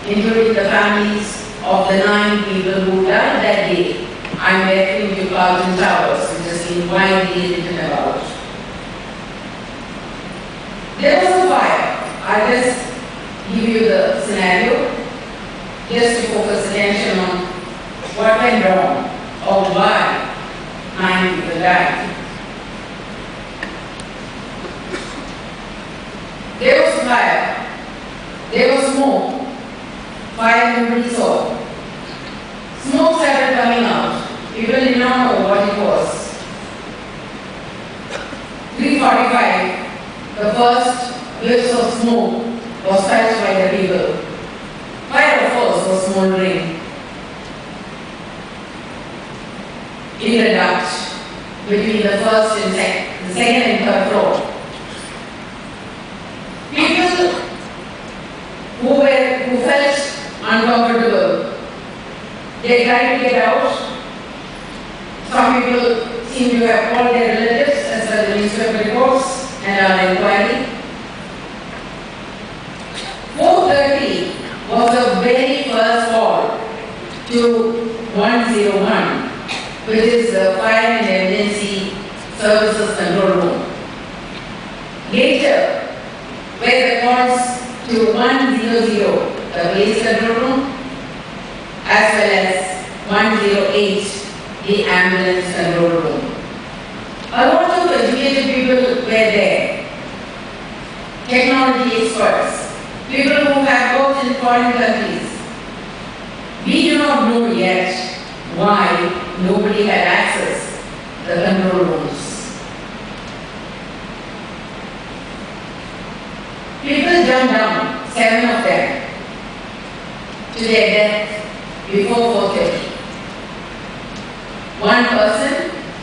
including the families of the 9 people who died that day. I'm referring to Carlton Towers, which has been widely written about. There was a fire. I'll just give you the scenario, just to focus attention on what went wrong or why 9 people died. There was fire, there was smoke, fire nobody saw. Smoke started coming out, people did not know what it was. 3:45, the first whiffs of smoke was felt by the people. Fire, of course, was smoldering in the duct between the first and the second and third floor. People who felt uncomfortable, they tried to get out. Some people seem to have called their relatives as per the newspaper reports and our inquiry. 4:30 was the very first call to 101, which is the Fire and Emergency Services Control Room. Later, were the calls to 100, the police control room, as well as 108, the ambulance control room. A lot of educated people were there, technology experts, people who have worked in foreign countries. We do not know yet why nobody had access to the control rooms. People jumped down, 7 of them, to their death before 4:30. One person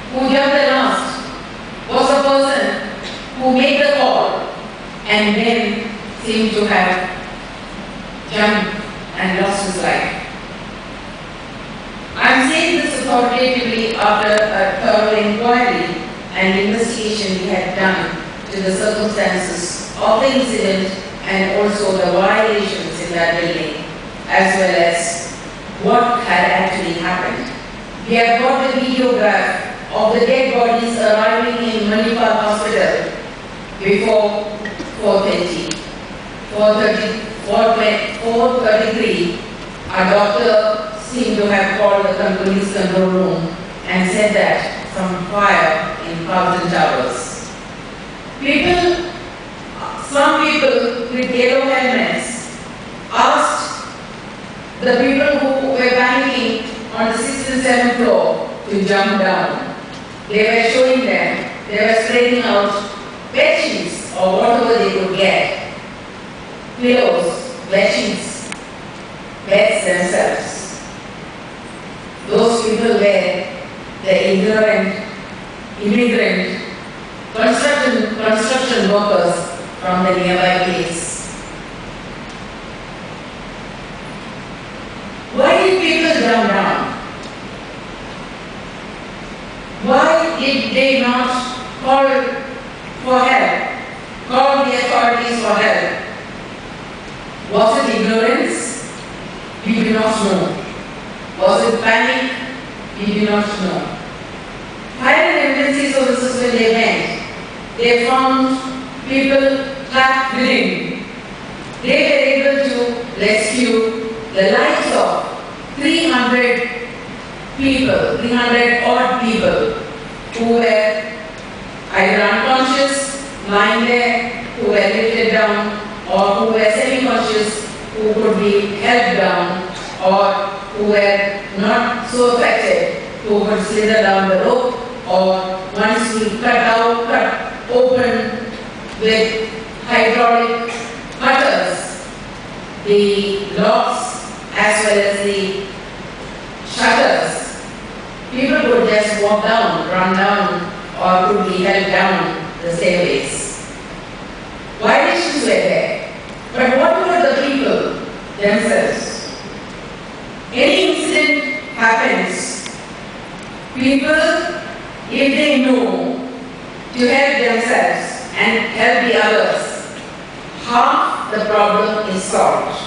who jumped the last was a person who made the call and then seemed to have jumped and lost his life. I am saying this authoritatively after a thorough inquiry and investigation we had done to the circumstances of the incident and also the violations in that building, as well as what had actually happened. We have got the videograph of the dead bodies arriving in Manipal Hospital before 4:30. 4:33, a doctor seemed to have called the police control room and said that some fire in Carlton Towers. Some people with yellow helmets asked the people who were panicking on the 6th and 7th floor to jump down. They were showing them, they were spreading out bed sheets or whatever they could get, pillows, bed sheets, beds themselves. Those people were the ignorant, immigrant, construction workers from the nearby place. Why did people jump down? Why did they not call for help, call the authorities for help? Was it ignorance? We do not know. Was it panic? We do not know. Fire and emergency services, when they went, they found people trapped within. They were able to rescue the lives of 300 people, 300 odd people who were either unconscious, lying there, who were lifted down, or who were semi-conscious, who could be held down, or who were not so affected, who could slither down the rope, or once we cut open with hydraulic cutters the locks as well as the shutters, people could just walk down, run down, or could be held down the stairways. Violations were there. But what were the people themselves? Any incident happens, people, if they know to help themselves and help the others, half the problem is solved.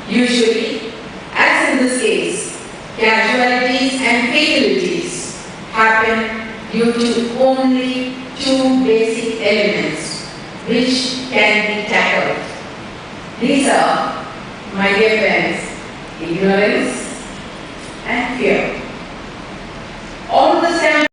Usually, as in this case, casualties and fatalities happen due to only two basic elements which can be tackled. These are, my dear friends, ignorance and fear.